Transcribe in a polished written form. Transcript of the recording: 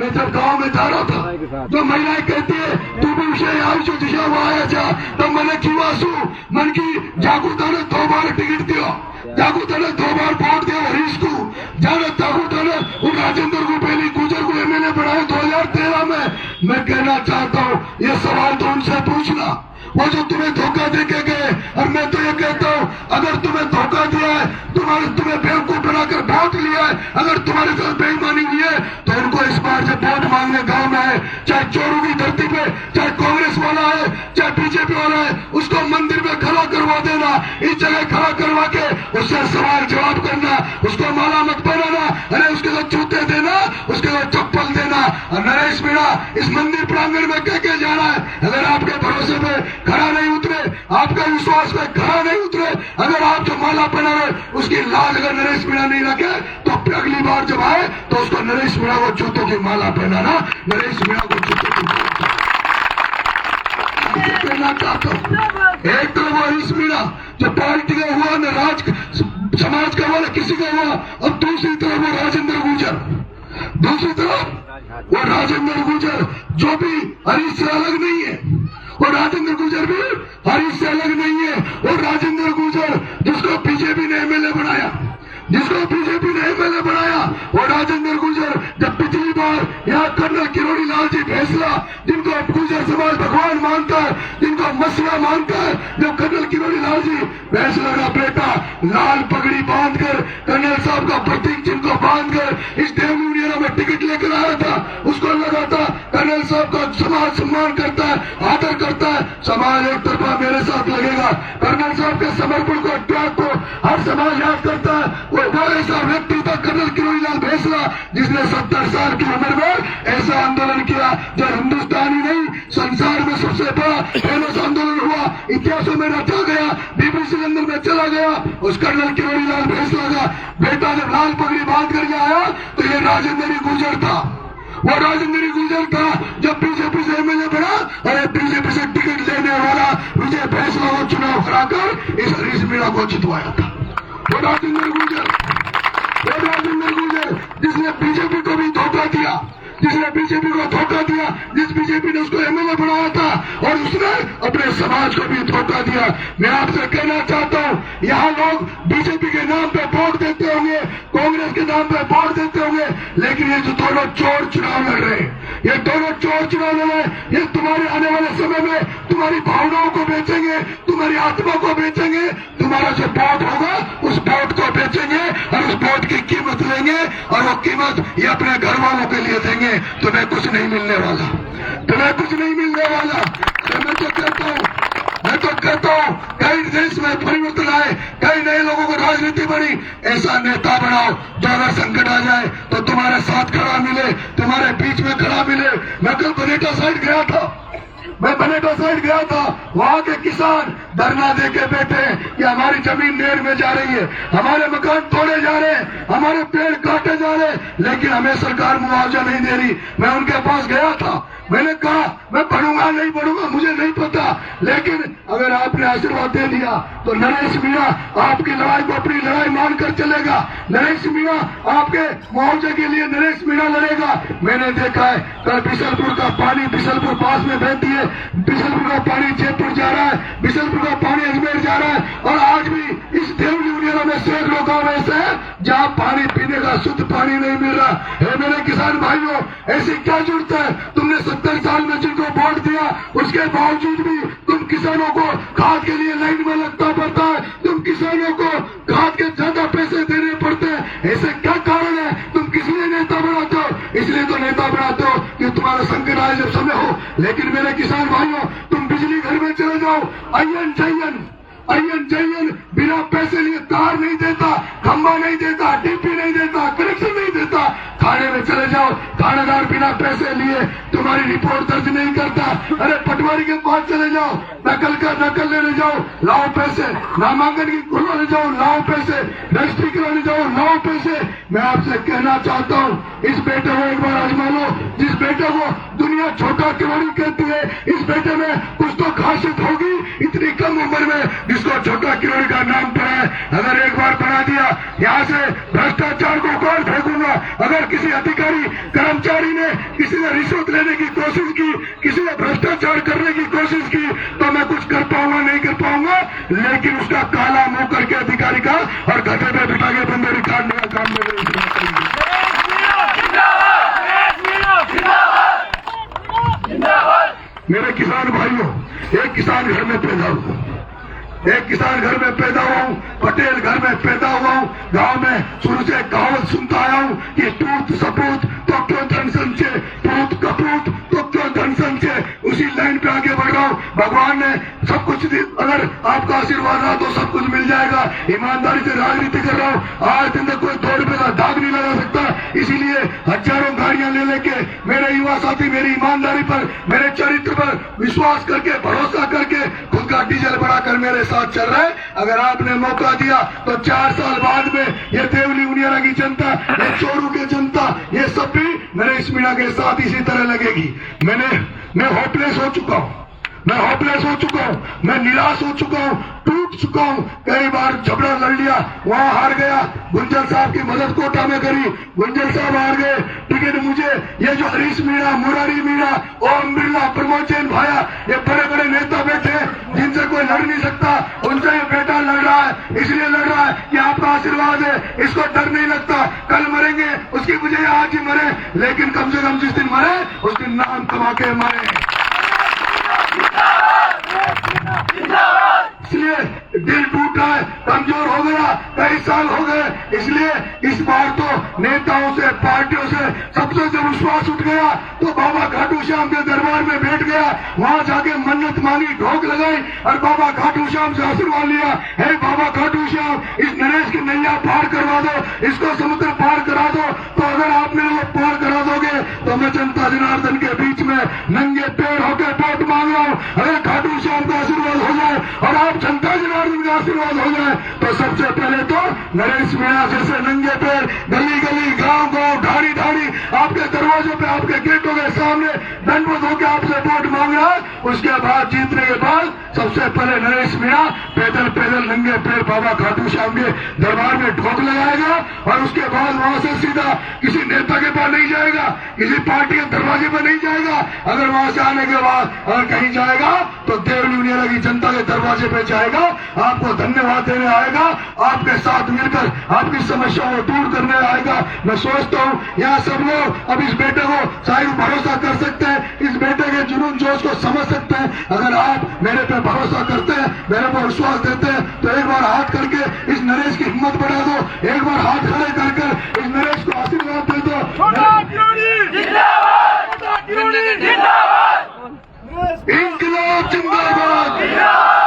मैं जब गांव में जा रहा था तो महिलाएं कहती है तू भी विषय आयुष्य दिशा आया तब मैंने किवासू मन की जागूताने 2 बार टिकट दिया, जागूताने 2 बार वोट दिया हरीश को, जाने जागूताने उन राजेंद्र को पहले गुजर को एमएलए बनाया 2013 में। मैं कहना चाहता हूँ ये सवाल तो उनसे पूछना, वो जो तुम्हें धोखा दे के गए। और मैं तो ये कहता हूँ अगर तुम्हें धोखा दिया है, तुम्हें बेवकूफ बनाकर वोट लिया है, अगर तुम्हारे साथ बेईमानी हुई है तो उनको इस बार जब वोट मांगने गांव में है, चाहे चोरों की धरती पे, चाहे कांग्रेस वाला है, चाहे बीजेपी वाला है, उसको मंदिर में खड़ा करवा देना, इस जगह खड़ा करवा के उससे सवाल जवाब करना, उसको माला मत बनाना, अरे उसके साथ जूते देना, उसके साथ चप्पल देना। और नरेश मीणा इस मंदिर प्रांगण में कह के जाना है अगर आपके भरोसे पे खड़ा नहीं उतरे, आपका विश्वास में खड़ा नहीं उतरे, अगर आप जो माला पहना रहे उसकी लाज अगर नरेश मीणा नहीं रखे तो अगली बार जब आए तो उसको नरेश मीणा को जूतों की माला पहनाना, नरेश मीणा को जूतों की माला कहना चाहता हूँ। एक तो वो हरीश मीणा जो पार्टी का हुआ न राज समाज का वाला किसी का हुआ, और दूसरी तरफ वो राजेंद्र गुर्जर, दूसरी तरफ वो राजेंद्र गुर्जर जो भी हरीश से अलग नहीं है, और राजेंद्र गुर्जर भी हरीश से अलग नहीं है। और राजेंद्र गुर्जर जिसको बीजेपी ने एमएलए बनाया, जिसको बीजेपी ने एमएलए बनाया, और राजेंद्र गुर्जर जब पिछली बार यहाँ कर्नल किरोड़ी लाल जी फैसला, जिनको गुर्जर समाज भगवान मानता है, जिनको मसला मानता है, जब कर्नल किरोड़ी लाल जी फैसला का बेटा लाल पगड़ी बांधकर कर्नल साहब का प्रतीक जिनको बांधकर इस देव यूनियन में टिकट लेकर आया था, उसको लगा था कर्नल साहब का समाज सम्मान करता है, आदर करता है, समाज एक तरफा मेरे साथ लगेगा। कर्नल साहब के समर्पण को, त्याग को हर समाज याद करता है। वो ऐसा व्यक्ति था कर्नल किरोड़ीलाल फैसला जिसने 70 साल की उम्र में ऐसा आंदोलन किया जो हिंदुस्तानी नहीं संसार में सबसे बड़ा फेमस आंदोलन हुआ, इतिहासों में रचा गया, बीबीसी लंदन में चला गया। उस कर्नल किरोड़ीलाल फैसला का बेटा जब लाल पगड़ी बांध करके आया तो ये राजेंद्र गुर्जर था, वो राजेंद्र गुर्जर था जब बीजेपी से एमएलए बना, और बीजेपी से टिकट लेने वाला विजय फैसला को चुनाव कराकर इस हरीश मीणा को जितवाया था। वो राजेंद्र गुर्जर जिसने बीजेपी को भी धोखा दिया, जिसने बीजेपी को धोखा दिया, जिस बीजेपी ने उसको एमएलए बनाया था, और उसने अपने समाज को भी धोखा दिया। मैं आपसे कहना चाहता हूँ यहाँ लोग बीजेपी के नाम पे वोट देते होंगे, कांग्रेस के नाम पे वोट देते होंगे, लेकिन ये जो दोनों चोर चुनाव लड़ रहे हैं, ये दोनों चोर चुनाव लड़ रहे हैं, ये तुम्हारे आने वाले समय में तुम्हारी भावनाओं को बेचेंगे, तुम्हारी आत्मा को बेचेंगे, तुम्हारा जो वोट होगा उस वोट को बेचेंगे और उस वोट की कीमत लेंगे, और वो कीमत ये अपने घर वालों के लिए देंगे। तुम्हें कुछ नहीं मिलने वाला, तुम्हें कुछ नहीं मिलने वाला। तो मैं तो कहता हूँ कई देश में परिवर्तन आए, कई नए लोगों को राजनीति बनी, ऐसा नेता बनाओ जो अगर संकट आ जाए तो तुम्हारे साथ खड़ा मिले, तुम्हारे बीच में खड़ा मिले। मैं कल बनेटा साइड गया था, वहाँ के किसान धरना दे के बैठे कि हमारी जमीन नेर में जा रही है, हमारे मकान तोड़े जा रहे हैं, हमारे पेड़ काटे जा रहे हैं, लेकिन हमें सरकार मुआवजा नहीं दे रही। मैं उनके पास गया था, मैंने कहा मैं पढ़ूंगा नहीं पढ़ूंगा मुझे नहीं पता, लेकिन अगर आपने आशीर्वाद दे दिया तो नरेश मीणा आपकी लड़ाई को अपनी लड़ाई मानकर चलेगा। नरेश मीणा आपके मुआवजे के लिए नरेश मीणा लड़ेगा। मैंने देखा है कल बिशलपुर का पानी बिशलपुर पास में बहती है, बिशलपुर का पानी जयपुर जा रहा है, बिशलपुर का पानी अजमेर जा रहा है, और आज भी इस देव यूनियन में सैकड़ों गांव ऐसे हैं जहाँ पानी पीने का शुद्ध पानी नहीं मिल रहा है। मेरे किसान भाइयों, ऐसी क्या जरूरत है? तुमने 70 साल में जिनको वोट दिया उसके बावजूद भी तुम किसानों को खाद के लिए लाइन में लगता पड़ता है, तुम किसानों को खाद के ज्यादा पैसे देने पड़ते हैं। ऐसे क्या कारण है? तुम किस लिए नेता बनाते हो? इसलिए तो नेता बनाते हो कि तुम्हारा संकट आए जब समय हो। लेकिन मेरे किसान भाइयों, तुम बिजली घर में चले जाओ, अयन जयन बिना पैसे लिए तार नहीं देता, खंबा नहीं देता, डीपी नहीं देता, कनेक्शन नहीं देता। थाने में चले जाओ, थानेदार बिना पैसे लिए तुम्हारी रिपोर्ट दर्ज नहीं करता। अरे पटवारी के पास चले जाओ, नकल लेने जाओ, लाओ पैसे, नामांकन की खुलवाने जाओ, लाओ पैसे, रजिस्ट्री कराने जाओ, लाओ पैसे। मैं आपसे कहना चाहता हूँ, इस बेटे को एक बार आजमा लो। जिस बेटे को दुनिया छोटा किरोड़ी कहती है, इस बेटे में कुछ तो खासियत होगी, इतनी कम उम्र में जिसको छोटा किरोड़ी का नाम पड़ा है, अगर एक बार बना दिया, यहाँ से भ्रष्टाचार को कौन फेंकूंगा। अगर किसी अधिकारी कर्मचारी ने किसी ने रिश्वत लेने की कोशिश की, किसी ने भ्रष्टाचार करने की कोशिश की, तो मैं कुछ कर पाऊंगा नहीं कर पाऊंगा, लेकिन उसका काला मुंह करके अधिकारी का और गधे पे बिठा के बंदे रिकॉर्ड का काम में मेरे किसान भाइयों, एक किसान घर में पैदा हुआ, एक किसान घर में पैदा हुआ हूँ, पटेल घर में पैदा हुआ हूँ। गांव में शुरू से कहावत सुनता आया हूँ कि टूट सपूत तो क्यों धन संचे, पूत कपूत तो क्यों धन संचे। उसी लाइन पे आगे बढ़ रहा हूँ। भगवान ने सब कुछ अगर आपका आशीर्वाद रहा तो सब कुछ मिल जाएगा। ईमानदारी से राजनीति कर रहा हूँ। आज दिन तक कोई 2 रुपए का दाग नहीं लगा सकता। इसीलिए हजारों गाड़ियां ले लेके मेरे युवा साथी मेरी ईमानदारी पर, मेरे चरित्र पर विश्वास करके, भरोसा करके खुद का डीजल बढ़ाकर मेरे साथ चल रहा है। अगर आपने मौका दिया तो 4 साल बाद में ये देवली उनियारा की जनता, ये चोरू की जनता, ये सब भी मेरे इस मीणा के साथ इसी तरह लगेगी। मैं होपलेस हो चुका हूँ, मैं होपलेस हो चुका हूँ, मैं निराश हो चुका हूँ, टूट चुका हूँ। कई बार झगड़ा लड़ लिया, वहां हार गया। गुंजल साहब की मदद कोटा में करी, गुंजल साहब हार गए। टिकट मुझे ये जो हरीश मीणा, मुरारी मीणा, ओम बिरला, प्रमोद जैन भाया, ये बड़े बड़े नेता बैठे जिनसे कोई लड़ नहीं सकता, उनसे ये बेटा लड़ रहा है। इसलिए लड़ रहा है कि आपका आशीर्वाद है, इसको डर नहीं लगता। कल मरेंगे उसकी वजह आज ही मरे, लेकिन कम से कम जिस दिन मरे उस दिन नाम कमा के मरे। इसलिए दिल टूटा है, कमजोर हो गया, कई साल हो गए। इसलिए इस बार तो नेताओं से, पार्टियों से सबसे जब विश्वास उठ गया तो बाबा खाटू श्याम के दरबार में बैठ गया। वहां जाके मन्नत मांगी, ढोक लगाई और बाबा खाटू श्याम से आशीर्वाद लिया। हे बाबा खाटू श्याम, इस नरेश की नैया पार करवा दो, इसको समुद्र पार करा दो। तो अगर आप मेरे को पार करा दोगे तो मैं जनता जनार्दन के बीच में नंगे पैर होकर वोट मांग रहा हूँ। अगर खाटू श्याम का आशीर्वाद हो जाए और आप जनता जनार्दन का आशीर्वाद हो जाए तो सबसे पहले तो नरेश मीणा जैसे नंगे पैर गली गली, गांव गांव, ढाड़ी ढाड़ी आपके दरवाजों पे, आपके गेटों के सामने दंडवत होकर आपसे वोट मांग रहा है। उसके बाद जीतने के बाद सबसे पहले नरेश मीणा पैदल पैदल नंगे पैर बाबा खाटू श्याम के दरबार में ढोक लगाएगा और उसके बाद वहां से सीधा किसी नेता के पास नहीं जाएगा, किसी पार्टी के दरवाजे पर नहीं जाएगा। अगर वहां से आने के बाद अगर कहीं जाएगा तो देवली उनियारा की जनता के दरवाजे पे जाएगा, आपको धन्यवाद देने आएगा, आपके साथ मिलकर आपकी समस्याओं को दूर करने आएगा। मैं सोचता हूँ यहाँ सब लोग अब इस बेटे को शायद भरोसा कर सकते हैं, इस बेटे के जुनून जोश को समझ सकते हैं। अगर आप मेरे पे भरोसा करते हैं, मेरे पर विश्वास देते हैं तो एक बार हाथ करके इस नरेश की हिम्मत बढ़ा दो, एक बार हाथ खड़े कर इस नरेश को आशीर्वाद दे दो। इंकलाब जिंदाबाद।